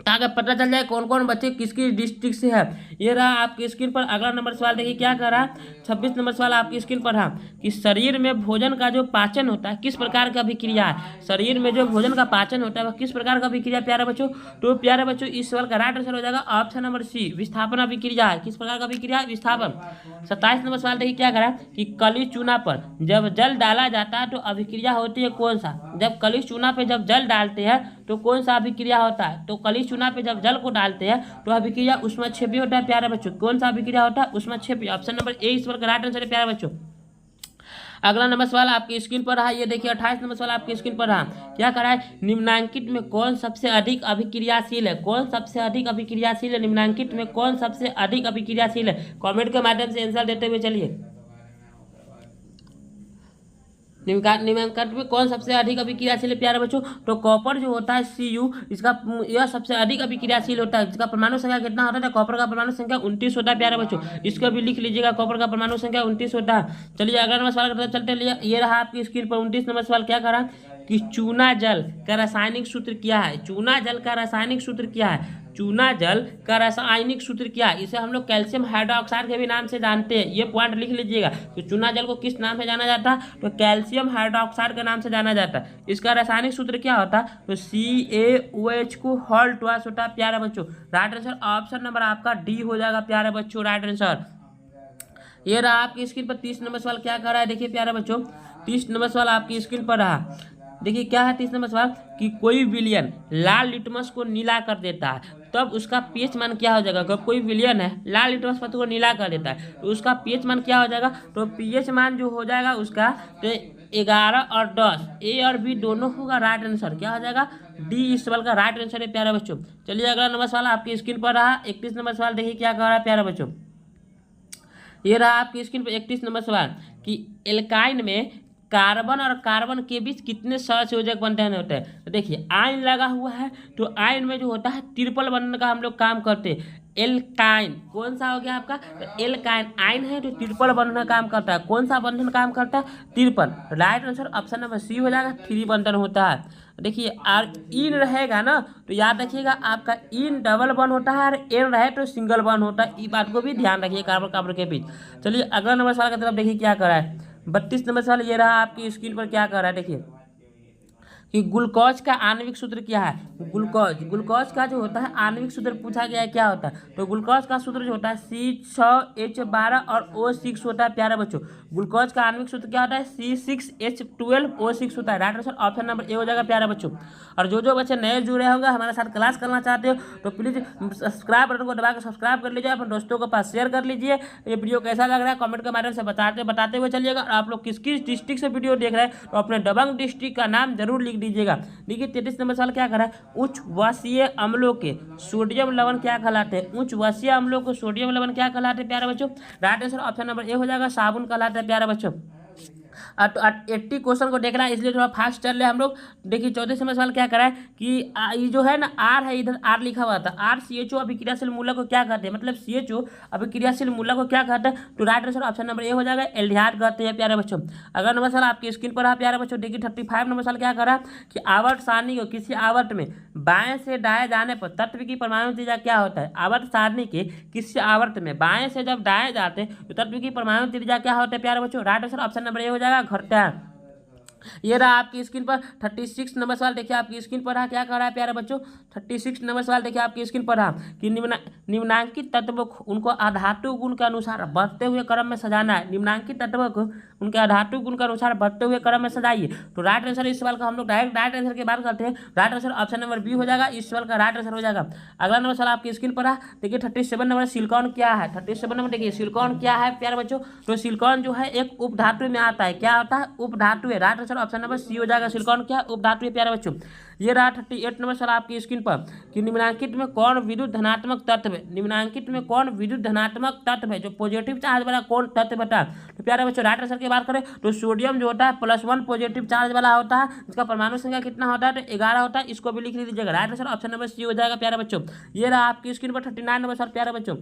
ताकि पता चल जाए कौन कौन बच्चे किसकी डिस्ट्रिक्ट से है। ये रहा आपकी स्क्रीन पर अगला नंबर सवाल देखिए क्या कर रहा है 26 नंबर सवाल आपकी स्क्रीन पर है कि शरीर में भोजन का जो पाचन होता है किस प्रकार का अभिक्रिया है। शरीर में जो भोजन का पाचन होता है वह किस प्रकार का अभिक्रिया प्यारे बच्चों, तो प्यारे बच्चों इस सवाल का राइट आंसर हो जाएगा ऑप्शन नंबर सी विस्थापन अभिक्रिया है। किस प्रकार का अभिक्रिया है, विस्थापन। 27 नंबर सवाल देखिए क्या करा कि कली चूना पर जब जल डाला जाता है तो अभिक्रिया होती है कौन सा। जब कली चूना पे जब जल डालते हैं तो कौन सा अभिक्रिया होता है, तो कली चूना पे जब जल को डालते हैं तो अभिक्रिया उष्माक्षेपी होता है प्यारे बच्चों। कौन सा अभिक्रिया होता है, उष्माक्षेपी। ऑप्शन नंबर ए इस पर राइट आंसर है प्यारे बच्चों। अगला नंबर सवाल आपकी स्क्रीन पर रहा, ये देखिए 28 नंबर सवाल आपकी स्क्रीन पर रहा। क्या करा है, निम्नांकित में कौन सबसे अधिक अभिक्रियाशील है। कौन सबसे अधिक अभिक्रियाशील है, निम्नांकित में कौन सबसे अधिक अभिक्रियाशील है। कमेंट के माध्यम से आंसर देते हुए चलिए। निम्नांकित में कौन सबसे अधिक अभिक्रियाशील है प्यारे बच्चों, तो कॉपर जो होता है Cu इसका यह सबसे अधिक अभिक्रियाशील होता है। इसका परमाणु संख्या कितना होता है, कॉपर का परमाणु संख्या 29 होता है प्यारे बच्चों। इसको भी लिख लीजिएगा, कॉपर का परमाणु संख्या 29 होता है। चलिए अगला नंबर सवाल की तरफ चलते हैं। ये रहा आपकी स्क्रीन पर 29 नंबर सवाल क्या करा कि चूना जल का रासायनिक सूत्र क्या है। चूना जल का रासायनिक सूत्र क्या है, चूना जल का रासायनिक सूत्र क्या है। इसे हम लोग कैल्शियम हाइड्रोक्साइड के भी नाम से जानते हैं, ये पॉइंट लिख लीजिएगा। तो चूना जल को किस नाम से जाना जाता है, तो कैल्शियम हाइड्रोक्साइड के नाम से जाना जाता है। इसका रासायनिक सूत्र क्या होता है, तो CaOH को हॉल ट्वाइस होता है प्यारे बच्चों। राइट आंसर ऑप्शन नंबर आपका डी हो जाएगा प्यारे बच्चों, राइट आंसर। ये रहा आपकी स्क्रीन पर 30 नंबर सवाल क्या कर रहा है, देखिए प्यारे बच्चों 30 नंबर सवाल आपकी स्क्रीन पर रहा। देखिए क्या है 30 नंबर सवाल कि कोई विलयन लाल लिटमस को नीला कर देता है तब उसका पीएच मान क्या हो जाएगा। अगर कोई विलियन है, लाल लिटमस पत्थर को नीला कर देता है, तो उसका पीएच मान क्या हो जाएगा। तो पीएच मान जो हो जाएगा उसका, तो 11 और 10, ए और बी दोनों होगा राइट आंसर, क्या हो जाएगा डी इस सवाल का राइट आंसर है प्यारे बच्चों। चलिए अगला नंबर सवाल आपकी स्क्रीन पर रहा 31 नंबर सवाल, देखिए क्या कह रहा है प्यारे बच्चों। ये रहा आपकी स्क्रीन पर 31 नंबर सवाल कि एल्काइन में कार्बन और कार्बन के बीच कितने सहसंयोजक बंधन होते हैं। तो देखिए आयन लगा हुआ है, तो आयन में जो होता है ट्रिपल बंधन का हम लोग काम करते हैं। एल्काइन कौन सा हो गया आपका, तो एल्काइन आयन है जो ट्रिपल बंधन काम करता है। कौन सा बंधन काम करता है, triple. Right answer option number C हो जाएगा, 3 बंधन होता है। देखिए और इन रहेगा ना, तो याद रखिएगा आपका इन डबल बन होता है और एन रहे तो सिंगल बन होता है। इस बात को भी ध्यान रखिए कार्बन कार्बन के बीच। चलिए अगला नंबर सवाल की तरफ देखिए क्या कर रहा है। 32 नंबर सवाल ये रहा आपकी स्क्रीन पर, क्या कर रहा है देखिए कि ग्लूकोज का आणविक सूत्र क्या है। ग्लूकोज का जो होता है आणविक सूत्र पूछा गया है, क्या होता है। तो ग्लूकोज का सूत्र जो होता है C6H12 और O6 होता है प्यारे बच्चों। ग्लूकोज का आणविक सूत्र क्या होता है, C6H12O6 होता है। राइट आंसर ऑप्शन नंबर ए हो जाएगा प्यारे बच्चों। और जो बच्चे नए जुड़े होंगे हमारे साथ क्लास करना चाहते हो तो प्लीज़ सब्सक्राइब बटन को दबा कर सब्सक्राइब कर लीजिए, अपने दोस्तों के पास शेयर कर लीजिए। ये वीडियो कैसा लग रहा है कमेंट के माध्यम से बताते हुए चलिएगा। और आप लोग किस डिस्ट्रिक्ट से वीडियो देख रहे हैं तो अपने दबंग डिस्ट्रिक्ट का नाम जरूर लिख दीजिएगा। देखिए 33 नंबर सवाल क्या करा है, उच्च वसीय अम्लों के सोडियम लवण क्या कहलाते हैं। उच्च वसीय अम्लों को सोडियम लवण क्या कहलाते हैं प्यारे बच्चों। राइट आंसर ऑप्शन नंबर ए हो जाएगा, साबुन कहलाता है प्यारे बच्चों। 80 क्वेश्चन को देखना है इसलिए थोड़ा फास्ट चल रहे हैं हम लोग। देखिए 14 नंबर सवाल क्या करा है कि ये जो है ना आर है, इधर आर लिखा हुआ था, RCHO अभिक्रियाशील मूलक को क्या कहते हैं, मतलब CHO अभिक्रियाशील मूलक को क्या कहते हैं। तो राइट आंसर ऑप्शन नंबर ए हो जाएगा, एल्डिहाइड कहते हैं प्यारे बच्चों। अगला नंबर सवाल आपकी स्क्रीन पर है प्यारे बच्चों। देखिए 35 नंबर सवाल क्या करा कि आवर्त सारणी को किसी आवर्त में बाएं से दाएं जाने पर तत्व की परमाणु त्रिज्या क्या होता है। आवर्त सारणी के किसी आवर्त में बाएं से जब दाएं जाते हैं तो तत्व की परमाणु त्रिज्या क्या होता है प्यारे बच्चों। राइट आंसर ऑप्शन नंबर ए हो जाएगा, घटता है। ये रहा आपकी स्क्रीन पर 36 नंबर सवाल, देखिए आपकी स्क्रीन पर रहा क्या कर रहा है प्यारे बच्चों। 36 नंबर सवाल देखिए आपकी स्क्रीन पर रहा कि निम्नांकित तत्वों को उनको आधातु गुण के अनुसार बढ़ते हुए क्रम में सजाना है। निम्नांकित तत्वों को उनके आधातु गुण के अनुसार बढ़ते हुए क्रम में सजाइए। तो राइट आंसर इस सवाल का हम लोग डायरेक्ट राइट आंसर की बात करते हैं। Right answer option number B हो जाएगा, इस सवाल का राइट आंसर हो जाएगा। अगला नंबर सवाल आपकी स्क्रीन पर रहा देखिए 37 नंबर, सिलिकॉन क्या है। 37 नंबर देखिए सिलिकॉन क्या है प्यारे बच्चों। तो सिलिकॉन जो है एक उपधातु में आता है, क्या होता है उपधातु है। Right answer option number C हो जाएगा, सिलिकॉन क्या उपधातु है प्यारे बच्चों। ये रहा 38 नंबर सवाल आपकी स्क्रीन पर कि निम्नांकित में कौन विद्युत धनात्मक तत्व है। निम्नांकित में कौन विद्युत धनात्मक तत्व है जो पॉजिटिव चार्ज वाला कौन तत्व बता। तो प्यारे बच्चों राइट आंसर की बात करें तो सोडियम जो होता है +1 पॉजिटिव चार्ज वाला होता है, जिसका परमाणु संख्या कितना होता है तो 11 होता है। इसको भी लिख लीजिएगा, right answer option number C हो जाएगा प्यारे बच्चों। ये रहा आपकी स्क्रीन पर 39 नंबर सवाल प्यारे बच्चों।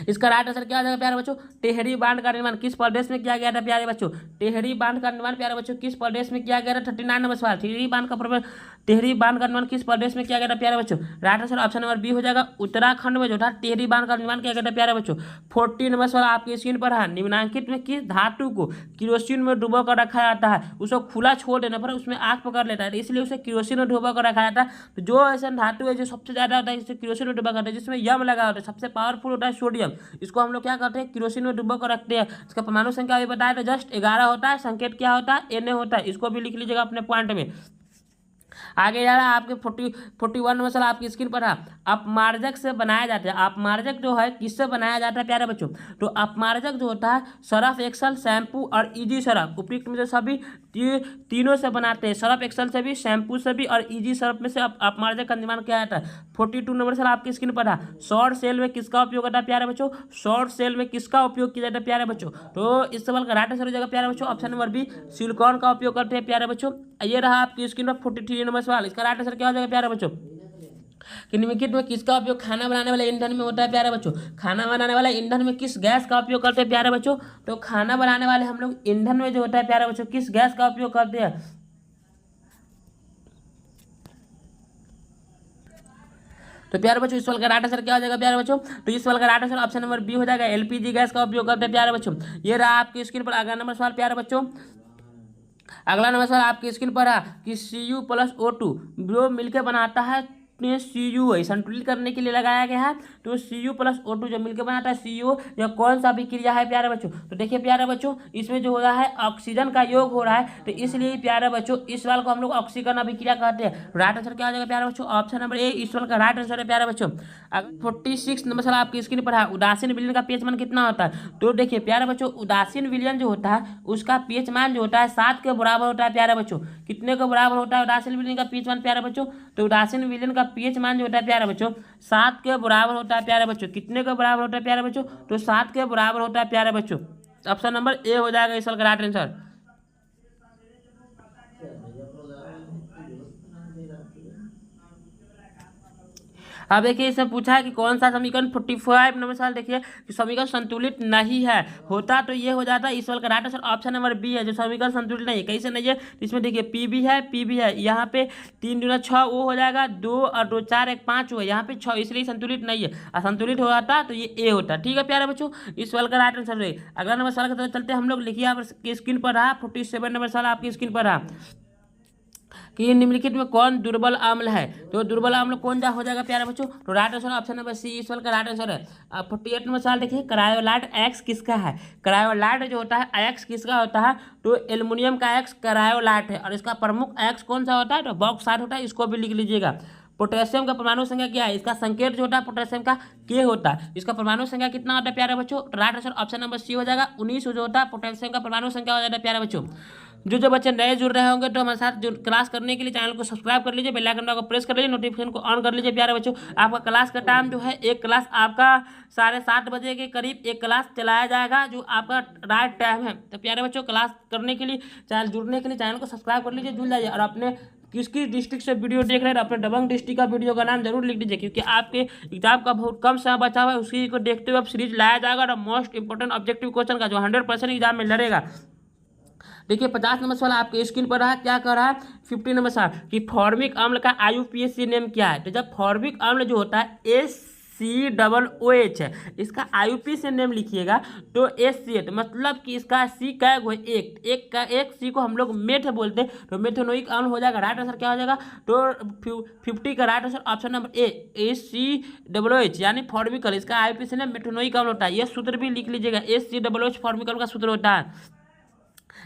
इसका राइट आंसर क्या हो जाएगा प्यारे बच्चों। टेहरी बांध का निर्माण किस प्रदेश में किया गया था प्यारे बच्चों। टेहरी बांध का निर्माण प्यारे बच्चों किस प्रदेश में किया गया था। 39 नंबर सवाल, टेहरी बांध का निर्माण किस प्रदेश में किया गया था प्यारे बच्चों। Right answer option number B हो जाएगा, उत्तराखंड में जो था टेहरी बांध का निर्माण किया गया था प्यारे बच्चों। 40 नंबर सवाल आपकी स्क्रीन पर है, निम्नांकित में किस धातु को किरोसिन में डुबो कर रखा जाता है। उसको खुला छोड़ देने पर उसमें आग पकड़ लेता है, इसलिए उसे किरोसिन में डुबो कर रखा जाता है। तो जो ऐसा धातु है जो सबसे ज्यादा होता है जिसे किरोसिन में डुबा करते हैं, जिसमें यम लगा होता है, सबसे पावरफुल होता है सोडियम। इसको हम लोग क्या करते हैं, किरोसिन में डुबो कर रखते हैं। इसका परमाणु संख्या अभी बताया था जस्ट 11 होता है। संकेत क्या होता है, Na होता है। इसको भी लिख लीजिएगा अपने पॉइंट में। आगे जा रहा है आपके 41 नंबर सवाल आपकी स्क्रीन पर है, अपमार्जक से बनाया जाता है। अपमार्जक जो है किससे बनाया जाता है प्यारे बच्चों। तो अपमार्जक जो होता है सर्फ एक्सल, शैम्पू और इजी सर्फ, उपयुक्त में से सभी तीनों से बनाते हैं। सर्फ एक्सल से भी, शैम्पू से भी और इजी सर्फ में से अपमार्जक का निर्माण किया जाता है। 42 नंबर सवाल आपकी स्क्रीन पर है, सौर सेल में किसका उपयोग होता है प्यारे बच्चों। सौर सेल में किसका उपयोग किया जाता है प्यारे बच्चों। तो इस सवाल का राइट आंसर हो जाएगा प्यारे बच्चों ऑप्शन नंबर बी, सिलिकॉन का उपयोग करते हैं प्यारे बच्चों। ये रहा आपकी स्क्रीन पर 43 नंबर सवाल, इसका राइट आंसर क्या हो जाएगा प्यारे बच्चों कि निम्नलिखित में किसका उपयोग खाना बनाने वाले ईंधन में होता है प्यारे बच्चों। खाना बनाने वाले ईंधन में किस गैस का उपयोग करते हैं प्यारे बच्चों। तो खाना बनाने वाले हम लोग ईंधन में जो होता है प्यारे बच्चों किस गैस का उपयोग करते हैं। तो प्यारे बच्चों इस सवाल का राइट आंसर क्या हो जाएगा प्यारे बच्चों। तो इस सवाल का right answer option number B हो जाएगा, LPG गैस का उपयोग करते हैं प्यारे बच्चों। ये रहा आपकी स्क्रीन पर अगला नंबर सवाल प्यारे बच्चों। अगला नंबर सवाल आपकी स्क्रीन पर है कि Cu+O2 जो मिलकर बनाता है Cu है, संतुलित करने के लिए लगाया गया है। तो Cu प्लस O2 जब मिलकर बनाता है CO, यह कौन सा अभिक्रिया है प्यारे बच्चों? तो देखिए प्यारे बच्चों, इसमें जो हो रहा है ऑक्सीजन का योग हो रहा है, तो इसलिए प्यारे बच्चों इस वाल को हम लोग ऑक्सीकरण अभिक्रिया कहते हैं। राइट आंसर क्या हो जाएगा प्यारे बच्चों? ऑप्शन नंबर ए इस वाल का राइट आंसर है प्यारे बच्चों। अगर 46 नंबर सवाल आपकी स्क्रीन पर है, उदासीन विलयन का पीएच मान कितना होता है? तो देखिए प्यारे बच्चों, उदासीन विलयन जो होता है उसका पीएच मान जो होता है 7 के बराबर होता है प्यारे बच्चों। कितने के बराबर होता है उदासीन विलयन का पीएच मान प्यारे बच्चों? तो उदासीन विलयन का पीएच मान जो होता है प्यारे बच्चों 7 के बराबर होता है प्यारे बच्चों। कितने के बराबर होता है प्यारे बच्चों? तो 7 के बराबर होता है प्यारे बच्चों। ऑप्शन नंबर ए हो जाएगा इस सवाल का राइट आंसर। अब देखिए इसमें पूछा है कि कौन सा समीकरण 45 नंबर सवाल देखिए कि समीकरण संतुलित नहीं है, होता तो ये हो जाता है इस सवाल का right answer option number B है, जो समीकरण संतुलित नहीं है। कैसे नहीं है? इसमें देखिए पी भी है यहाँ पे 3 दूना 6 वो हो जाएगा 2 और 2 4 1 5 हुआ, यहाँ पे 6, इसलिए संतुलित नहीं है। असंतुलित हो जाता तो ये ए होता। ठीक है प्यारे बच्चों, इस सवाल का राइट आंसर है। अगला नंबर सवाल की तरफ चलते हैं हम लोग। लिखिए आपकी स्क्रीन पर रहा 47 नंबर सवाल आपकी स्क्रीन पर रहा कि निम्नलिखित में कौन दुर्बल अम्ल है? तो दुर्बल अम्ल कौन जा हो जाएगा प्यारे बच्चों? तो right answer option number C इस वाला का राइट आंसर है। 48 नंबर सवाल देखिए, क्रायोलाइट एक्स किसका है? क्रायोलाइट जो होता है एक्स किसका होता है? तो एल्युमिनियम का एक्स क्रायोलाइट है, और इसका प्रमुख एक्स कौन सा होता है? तो बॉक्साइट होता है, इसको भी लिख लीजिएगा। पोटेशियम का परमाणु संख्या क्या है? इसका संकेत जो होता है पोटेशियम का के होता है। इसका परमाणु संख्या कितना होता है प्यारे बच्चों? Right answer option number C हो जाएगा 19 जो होता है पोटेशियम का परमाणु संख्या हो जाता है प्यारे बच्चों। जो बच्चे नए जुड़ रहे होंगे तो हमारे साथ जो क्लास करने के लिए चैनल को सब्सक्राइब कर लीजिए, बेल आइकन को प्रेस कर लीजिए, नोटिफिकेशन को ऑन कर लीजिए प्यारे बच्चों। आपका क्लास का टाइम जो है, एक क्लास आपका 7:30 बजे के करीब एक क्लास चलाया जाएगा, जो आपका राइट टाइम है। तो प्यारे बच्चों, क्लास करने के लिए चैनल जुड़ने के लिए चैनल को सब्सक्राइब कर लीजिए, जुड़ जाइए। और अपने किसकी डिस्ट्रिक्ट से वीडियो देख रहे हैं, अपने दबंग डिस्ट्रिक्ट का वीडियो का नाम जरूर लिख दीजिए, क्योंकि आपके एग्जाम का बहुत कम समय बचा हुआ है। उसी को देखते हुए अब सीरीज लाया जाएगा और मोस्ट इंपोर्टेंट ऑब्जेक्टिव क्वेश्चन का जो 100% एग्जाम में लड़ेगा। देखिए 50 नंबर सवाल आपके स्क्रीन पर रहा, क्या कह रहा है 50 नंबर सवाल कि फॉर्मिक अम्ल का IUPAC नेम क्या है? तो जब फॉर्मिक अम्ल जो होता है ACOOH है, इसका IUPAC नेम लिखिएगा तो SC8, मतलब कि इसका C का है एक C को हम लोग मेथ बोलते हैं, तो मेथेनोइक अम्ल हो जाएगा। राइट आंसर क्या हो जाएगा? तो 50 का राइट आंसर ऑप्शन नंबर ए ACOOH यानी फॉर्मिकल, इसका IUPAC नेम मेथेनोइक अम्ल होता है। यह सूत्र भी लिख लीजिएगा, ACOOH फॉर्मिकल का सूत्र होता है।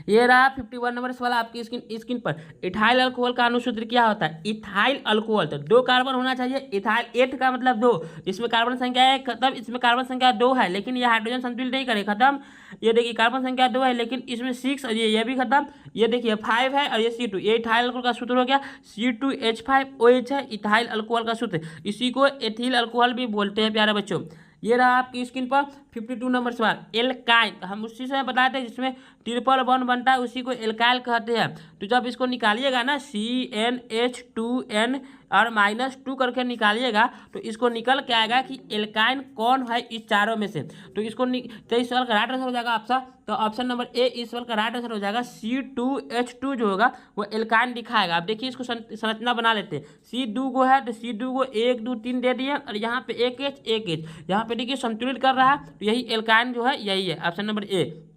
ये रहा 51 नंबर सवाल आपकी स्क्रीन पर। इथाइल अल्कोहल का अनुसूत्र क्या होता है? इथाइल अल्कोहल, तो 2 कार्बन होना चाहिए। इथाइल 8 का मतलब 2, इसमें कार्बन संख्या है खत्म, इसमें कार्बन संख्या 2 है, लेकिन ये हाइड्रोजन संतुलित नहीं करे, खत्म। ये देखिए कार्बन संख्या 2 है, लेकिन इसमें 6 और ये भी खत्म। ये देखिए 5 है और ये C2, ये इथाइल अल्कोहल का सूत्र हो गया, C2H5OH है इथाइल अल्कोहल का सूत्र। इसी को एथिल अल्कोहल भी बोलते हैं प्यारे बच्चों। ये रहा आपकी स्क्रीन पर 52 नंबर सवाल। एल्काइन, हम उसी समय बताते हैं जिसमें ट्रिपल बॉन्ड बनता है, उसी को एल्काइल कहते हैं। तो जब इसको निकालिएगा ना CnH2n और -2 करके निकालिएगा, तो इसको निकल के आएगा कि एल्काइन कौन है इस चारों में से। तो इसको तो इस सवाल का राइट आंसर हो जाएगा आपका, तो ऑप्शन नंबर ए इस सवाल का राइट आंसर हो जाएगा। C2H2 जो होगा वो एल्काइन दिखाएगा। आप देखिए इसको संरचना बना लेते हैं। C2 को है तो C2 को 1 2 3 दे दिए, और यहाँ पे एक H यहाँ पे देखिए संतुलित कर रहा है, तो यही एल्काइन जो है यही है, ऑप्शन नंबर ए।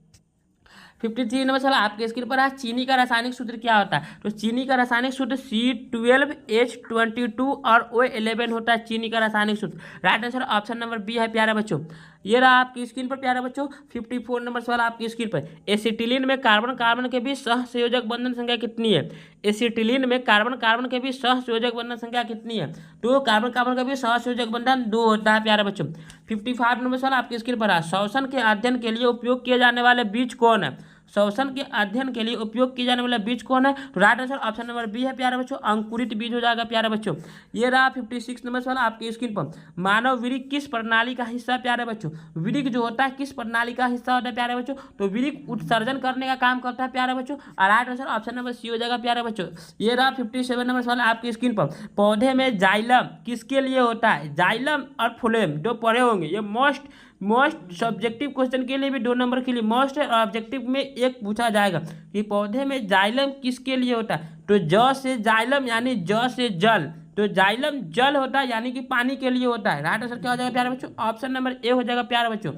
53 नंबर सवाल आपके स्क्रीन पर है। चीनी का रासायनिक सूत्र क्या होता है? तो चीनी का रासायनिक सूत्र C12H22 और O11 होता है चीनी का रासायनिक सूत्र। Right answer option number B है प्यारे बच्चों। ये रहा आपकी स्क्रीन पर प्यारे बच्चों 54 नंबर सवाल आपकी स्क्रीन पर। एसिटिलीन में कार्बन कार्बन के बीच सहसंयोजक बंधन संख्या कितनी है? एसिटिलीन में कार्बन कार्बन के बीच सहसंयोजक बंधन संख्या कितनी है? तो कार्बन कार्बन के बीच सहसंयोजक बंधन 2 होता है प्यारे बच्चों। 55 नंबर सवाल आपकी स्क्रीन पर है। श्वसन के अध्ययन के लिए उपयोग किए जाने वाले बीज कौन है? श्वसन के अध्ययन के लिए उपयोग किए जाने वाला बीज कौन है? तो right answer option number B है प्यारे बच्चों, अंकुरित बीज हो जाएगा प्यारे बच्चों। ये रहा 56 नंबर सवाल आपकी स्क्रीन पर। मानव वृक्क किस प्रणाली का हिस्सा प्यारे बच्चों? वृक्क जो होता है किस प्रणाली का हिस्सा होता है प्यारे बच्चों? तो वृक्क उत्सर्जन करने का काम करता है प्यारे बच्चों, और right answer option number C हो जाएगा प्यारे बच्चों। ये रहा 57 नंबर सवाल आपकी स्क्रीन पर। पौधे में जाइलम किसके लिए होता है? जाइलम और फ्लोएम जो पढ़े होंगे, ये मोस्ट सब्जेक्टिव क्वेश्चन के लिए भी 2 नंबर के लिए मोस्ट है, और ऑब्जेक्टिव में 1 पूछा जाएगा कि पौधे में जाइलम किसके लिए होता है? तो ज से जाइलम यानी ज से जल, तो जाइलम जल होता है यानी कि पानी के लिए होता है। राइट आंसर क्या हो जाएगा प्यारे बच्चों? ऑप्शन नंबर ए हो जाएगा प्यारे बच्चों।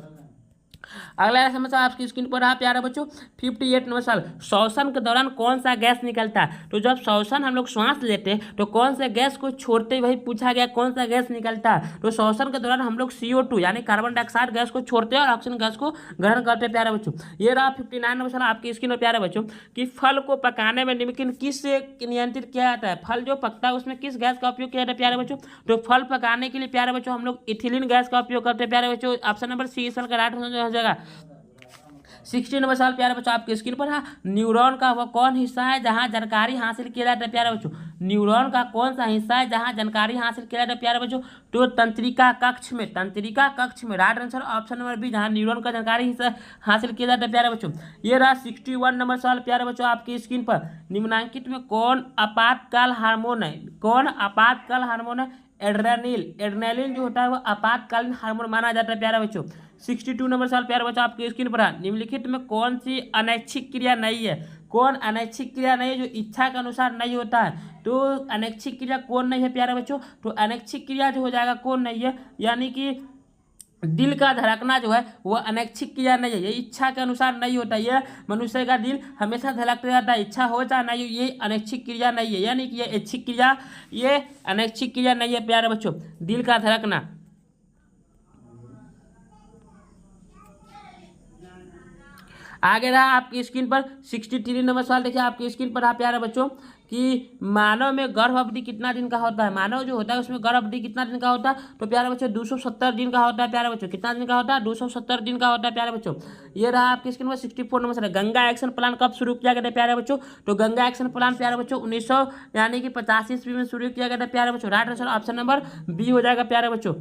अगला समस्या आपकी स्क्रीन पर रहा प्यारे बच्चों 58 नंबर सवाल, श्वसन के दौरान कौन सा गैस निकलता है। तो जब श्वसन हम लोग श्वास लेते हैं तो कौन से गैस को छोड़ते, वही पूछा गया कौन सा गैस निकलता है। तो श्वसन के दौरान हम लोग CO2 यानी कार्बन डाइऑक्साइड गैस को छोड़ते हैं और ऑक्सीजन गैस को ग्रहण करते हैं प्यारे बच्चों। ये रहा 59 नंबर सवाल आपकी स्क्रीन पर प्यारे बच्चों कि फल को पकाने में निम्नलिखित किस से नियंत्रित किया जाता है। फल जो पकता है उसमें किस गैस का उपयोग किया जाता है प्यारे बच्चों। तो फल पकाने के लिए प्यारे बच्चों हम लोग इथिलीन गैस का उपयोग करते हैं प्यारे बच्चों। ऑप्शन नंबर सी इस का राइट हो जाएगा। 16 नंबर सवाल प्यारे बच्चों आपके स्क्रीन पर है, न्यूरॉन का वह कौन हिस्सा है जहां जानकारी हासिल किया जाता है प्यारे बच्चों। न्यूरॉन का कौन सा हिस्सा है जहां जानकारी हासिल किया जाता है प्यारे बच्चों। तो तंत्रिका कक्ष में, तंत्रिका कक्ष में right answer option number B, जहां न्यूरॉन का जानकारी हिस्सा हासिल किया जाता है प्यारे बच्चों। ये रहा 61 नंबर सवाल प्यारे बच्चों आपकी स्क्रीन पर, निम्नलिखित में कौन आपातकाल हार्मोन है। कौन आपातकाल हार्मोन है। एड्रेनिल, एड्रेनालिन जो होता है वो आपातकालीन हार्मोन माना जाता है प्यारे बच्चों। 62 नंबर सवाल प्यारे बच्चों आपकी स्क्रीन पर है, निम्नलिखित में कौन सी अनैच्छिक क्रिया नहीं है। कौन अनैच्छिक क्रिया नहीं है जो इच्छा के अनुसार नहीं होता है। तो अनैच्छिक क्रिया कौन नहीं है प्यारे बच्चों। तो अनैच्छिक क्रिया जो हो जाएगा कौन नहीं है, यानी कि दिल का धड़कना जो है वह अनैच्छिक क्रिया नहीं है, ये इच्छा के अनुसार नहीं होता। ये मनुष्य का दिल हमेशा धड़कते रहता है, इच्छा हो चाहे नहीं, ये अनैच्छिक क्रिया नहीं है, यानी कि ये ऐच्छिक क्रिया, ये अनैच्छिक क्रिया नहीं है प्यारे बच्चों, दिल का धड़कना। आगे रहा आपकी स्क्रीन पर 63 नंबर सवाल देखिए आपकी स्क्रीन पर रहा प्यारे बच्चों कि मानव में गर्भ अवधि कितना दिन का होता है। मानव जो होता है उसमें गर्भ अवधि कितना दिन का होता है। तो प्यारे बच्चों 270 दिन का होता है प्यारे बच्चों। कितना दिन का होता है, 270 दिन का होता है प्यारे बच्चों। ये रहा आपकी स्क्रीन पर 64 नंबर सवाल, गंगा एक्शन प्लान कब शुरू किया गया था प्यारे बच्चों। तो गंगा एक्शन प्लान प्यारे बच्चों 1900 यानी कि 85 ईस्वी में शुरू किया गया था प्यारे बच्चों। Right answer option number B हो जाएगा प्यारे बच्चों।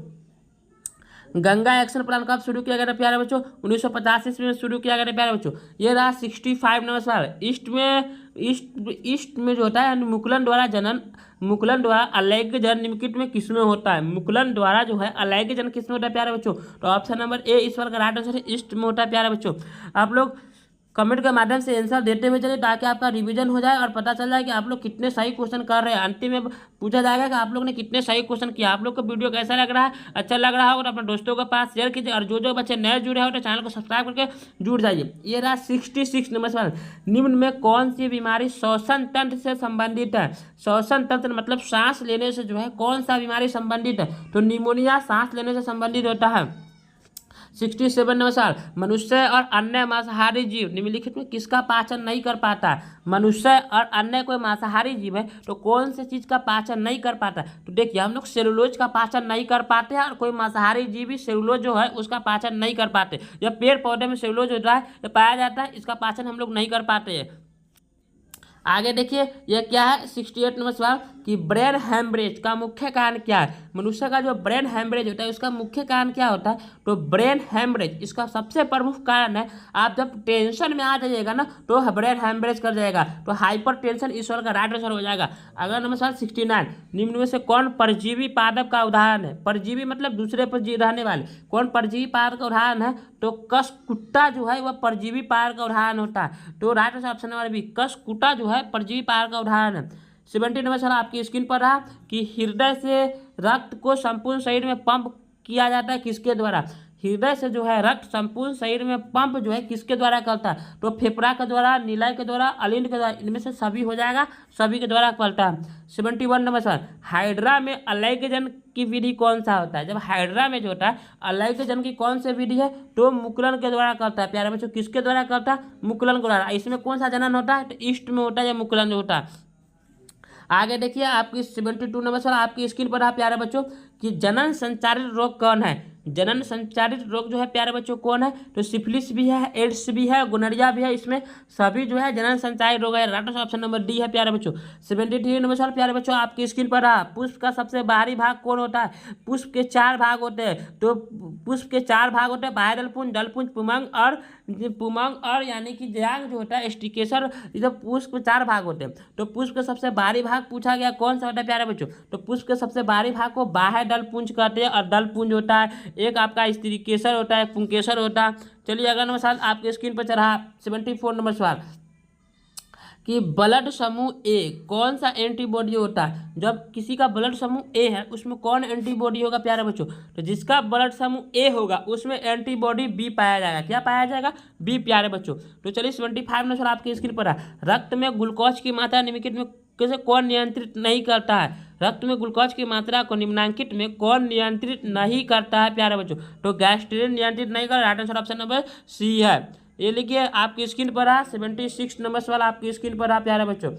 गंगा एक्शन प्लान कब शुरू किया गया था प्यारे बच्चों, 1985 ईस्वी में शुरू किया गया था प्यारे बच्चों। ये रहा 65 नंबर सवाल, ईस्ट में जो होता है मुकुलन द्वारा जनन, मुकुलन द्वारा अलैंगिक जनन निम्नलिखित में किसमें होता है। मुकुलन द्वारा जो है अलैंगिक जनन किसमें होता है प्यारे बच्चों। तो ऑप्शन नंबर ए इस बार का राइट आंसर ईस्ट में होता है प्यारे बच्चों। आप लोग कमेंट के माध्यम से आंसर देते हुए चलिए ताकि आपका रिवीजन हो जाए और पता चल जाए कि आप लोग कितने सही क्वेश्चन कर रहे हैं। अंतिम में पूछा जाएगा कि आप लोग ने कितने सही क्वेश्चन किया। आप लोग को वीडियो कैसा लग रहा है, अच्छा लग रहा होगा तो अपने दोस्तों के पास शेयर कीजिए और जो बच्चे नए जुड़े हो तो चैनल को सब्सक्राइब करके जुड़ जाइए। ये रहा 66 नंबर सवाल, निम्न में कौन सी बीमारी श्वसन तंत्र से संबंधित है। श्वसन तंत्र मतलब सांस लेने से जो है कौन सा बीमारी संबंधित है। तो निमोनिया सांस लेने से संबंधित होता है। 67 नंबर सवाल, मनुष्य और अन्य मांसाहारी जीव निम्नलिखित में किसका पाचन नहीं कर पाता है। मनुष्य और अन्य कोई मांसाहारी जीव है तो कौन सी चीज़ का पाचन नहीं कर पाता। तो देखिए हम लोग सेलुलोज का पाचन नहीं कर पाते हैं और कोई मांसाहारी जीव भी सेलुलोज जो है उसका पाचन नहीं कर पाते। जब पेड़ पौधे में सेलुलोज होता है तो पाया जाता है, इसका पाचन हम लोग नहीं कर पाते हैं। आगे देखिए यह क्या है 68 नंबर सवाल कि ब्रेन हैमरेज का मुख्य कारण क्या है। मनुष्य का जो ब्रेन हैमरेज होता है उसका मुख्य कारण क्या होता है। तो ब्रेन हैमरेज इसका सबसे प्रमुख कारण है, आप जब टेंशन में आ जाइएगा ना तो ब्रेन हैमरेज कर जाएगा। तो हाइपर टेंशन इस का राइट आंसर हो जाएगा। अगला नंबर सवाल 69, निम्न में से कौन परजीवी पादप का उदाहरण है। परजीवी मतलब दूसरे पर रहने वाले, कौन परजीवी पादप का उदाहरण है। तो कसकुट्टा जो है वह परजीवी पादप का उदाहरण होता है। तो right answer option number B, कसकुट्टा जो है परजीवी पादप का उदाहरण है। 70 नंबर सवाल आपकी स्क्रीन पर रहा कि हृदय से रक्त को संपूर्ण शरीर में पंप किया जाता है किसके द्वारा। हृदय से जो है रक्त संपूर्ण शरीर में पंप जो है किसके द्वारा करता है। तो फेफड़ा के द्वारा, नीलय के द्वारा, अलिंद के द्वारा, इनमें से सभी हो जाएगा, सभी के द्वारा करता है। 71 नंबर सवाल, हाइड्रा में अलैंगिक की विधि कौन सा होता है। जब हाइड्रा में जो होता है अलैंगिक की कौन सी विधि है। तो मुकुलन के द्वारा करता है प्यारे बच्चों। किसके द्वारा करता है, मुकुलन के द्वारा। इसमें कौन सा जनन होता है, तो ईस्ट में होता है या मुकुलन जो होता है। आगे देखिए आपकी 72 नंबर सवाल आपकी स्क्रीन पर रहा प्यारे बच्चों कि जनन संचारित रोग कौन है। जनन संचारित रोग जो है प्यारे बच्चों कौन है। तो सिफिलिस भी है, एड्स भी है, गोनरिया भी है, इसमें सभी जो है जनन संचारित रोग है। राइट ऑप्शन नंबर डी है प्यारे बच्चों। 73 नंबर सवाल प्यारे बच्चों आपकी स्क्रीन पर रहा, पुष्प का सबसे बाहरी भाग कौन होता है। पुष्प के 4 भाग होते हैं। तो पुष्प के 4 भाग होते हैं, बाह्य दलपुंज, दलपुंज, पुमंग और यानी कि जांग जो होता है स्टिकेसर। ये पुष्प के 4 भाग होते हैं। तो पुष्प का सबसे बाहरी भाग पूछा गया कौन सा होता है प्यारे बच्चों। तो पुष्प के सबसे बाहरी भाग को बाह्य दलपुंज कहते हैं और दलपुंज होता है। एक आपका स्त्रीकेसर होता है, पुंकेसर होता है। चलिए अगला नंबर सवाल आपके स्क्रीन पर चढ़ा 74 नंबर सवाल कि ब्लड समूह ए कौन सा एंटीबॉडी होता है। जब किसी का ब्लड समूह ए है उसमें कौन एंटीबॉडी होगा प्यारे बच्चों, तो जिसका ब्लड समूह ए होगा उसमें एंटीबॉडी बी पाया जाएगा। क्या पाया जाएगा, बी प्यारे बच्चों। तो चलिए 75 नंबर आपकी स्क्रीन पर है, रक्त में ग्लूकोज की मात्रा निम्नलिखित में कैसे कौन नियंत्रित नहीं करता है। रक्त में ग्लूकोज की मात्रा को निम्नांकित में कौन नियंत्रित नहीं करता है प्यारे बच्चों, तो गैस्ट्रिन नियंत्रित नहीं कर। Right answer option number C है। ये लिखिए आपकी स्क्रीन पर है 76 नंबर सवाल आपकी स्क्रीन पर है प्यारे बच्चों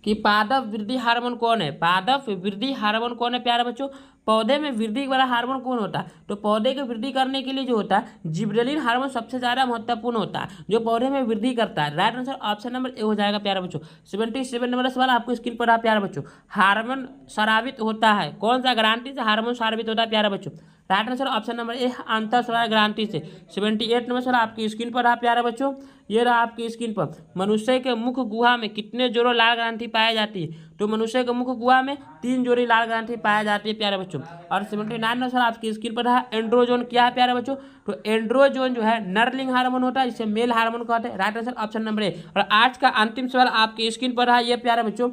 कि पादप वृद्धि हार्मोन कौन है। पादप वृद्धि हार्मोन कौन है प्यारे बच्चों, पौधे में वृद्धि वाला हार्मोन कौन होता है, तो पौधे की वृद्धि करने के लिए जो होता है जिबरेलिन हार्मोन सबसे ज़्यादा महत्वपूर्ण होता है जो पौधे में वृद्धि करता है। राइट आंसर ऑप्शन नंबर ए हो जाएगा प्यारे बच्चों। 77 नंबर सवाल आपको स्क्रीन पर है प्यारे बच्चों, हार्मोन स्रावित होता है कौन सा ग्रंथि से हार्मोन स्रावित होता है प्यारे बच्चों। Right answer option number A अंतःस्रावी ग्रंथि से। 78 नंबर सवाल आपकी स्क्रीन पर है प्यारे बच्चों, ये रहा आपकी स्क्रीन पर, मनुष्य के मुख गुहा में कितने जोड़ों लाल ग्रंथि पाई जाती है, तो मनुष्य के मुख गुहा में 3 जोड़ी लाल ग्रंथि पाई जाती है प्यारे बच्चों। और 79 नंबर सवाल आपकी स्क्रीन पर है, एंड्रोजोन क्या है प्यारे बच्चों, तो एंड्रोजोन जो है नरलिंग हार्मोन होता है जिसे मेल हार्मोन कहते हैं। राइट आंसर ऑप्शन नंबर ए। और आज का अंतिम सवाल आपकी स्क्रीन पर है ये प्यारे बच्चों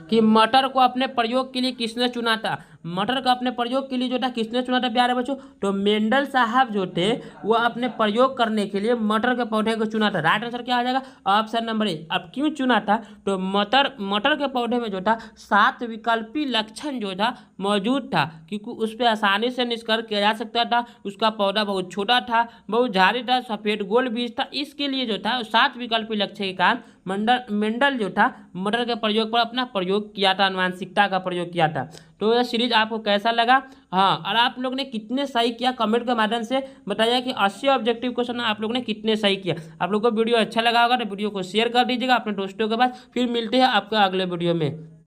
कि मटर को अपने प्रयोग के लिए किसने चुना था। मटर को अपने प्रयोग के लिए जो था किसने चुना था प्यारे बच्चों, तो मेंडल साहब जो थे वो अपने प्रयोग करने के लिए मटर के पौधे को चुना था। राइट आंसर क्या आ जाएगा, ऑप्शन नंबर ए। अब क्यों चुना था, तो मटर के पौधे में जो था 7 विकल्पी लक्षण जो था मौजूद था, क्योंकि उस पर आसानी से निष्कर्ष किया जा सकता था। उसका पौधा बहुत छोटा था, बहुत झाड़ी था, सफ़ेद गोल बीज था, इसके लिए जो था 7 विकल्पी लक्ष्य के कारण मेंडल जो था मटर के प्रयोग पर अपना प्रयोग किया था, आनुवांशिकता का प्रयोग किया था। तो यह सीरीज आपको कैसा लगा, हाँ, और आप लोग ने कितने सही किया कमेंट के माध्यम से बताइए कि 80 ऑब्जेक्टिव क्वेश्चन आप लोग ने कितने सही किया। आप लोग को वीडियो अच्छा लगा होगा तो वीडियो को शेयर कर दीजिएगा अपने दोस्तों के पास। फिर मिलते हैं आपके अगले वीडियो में।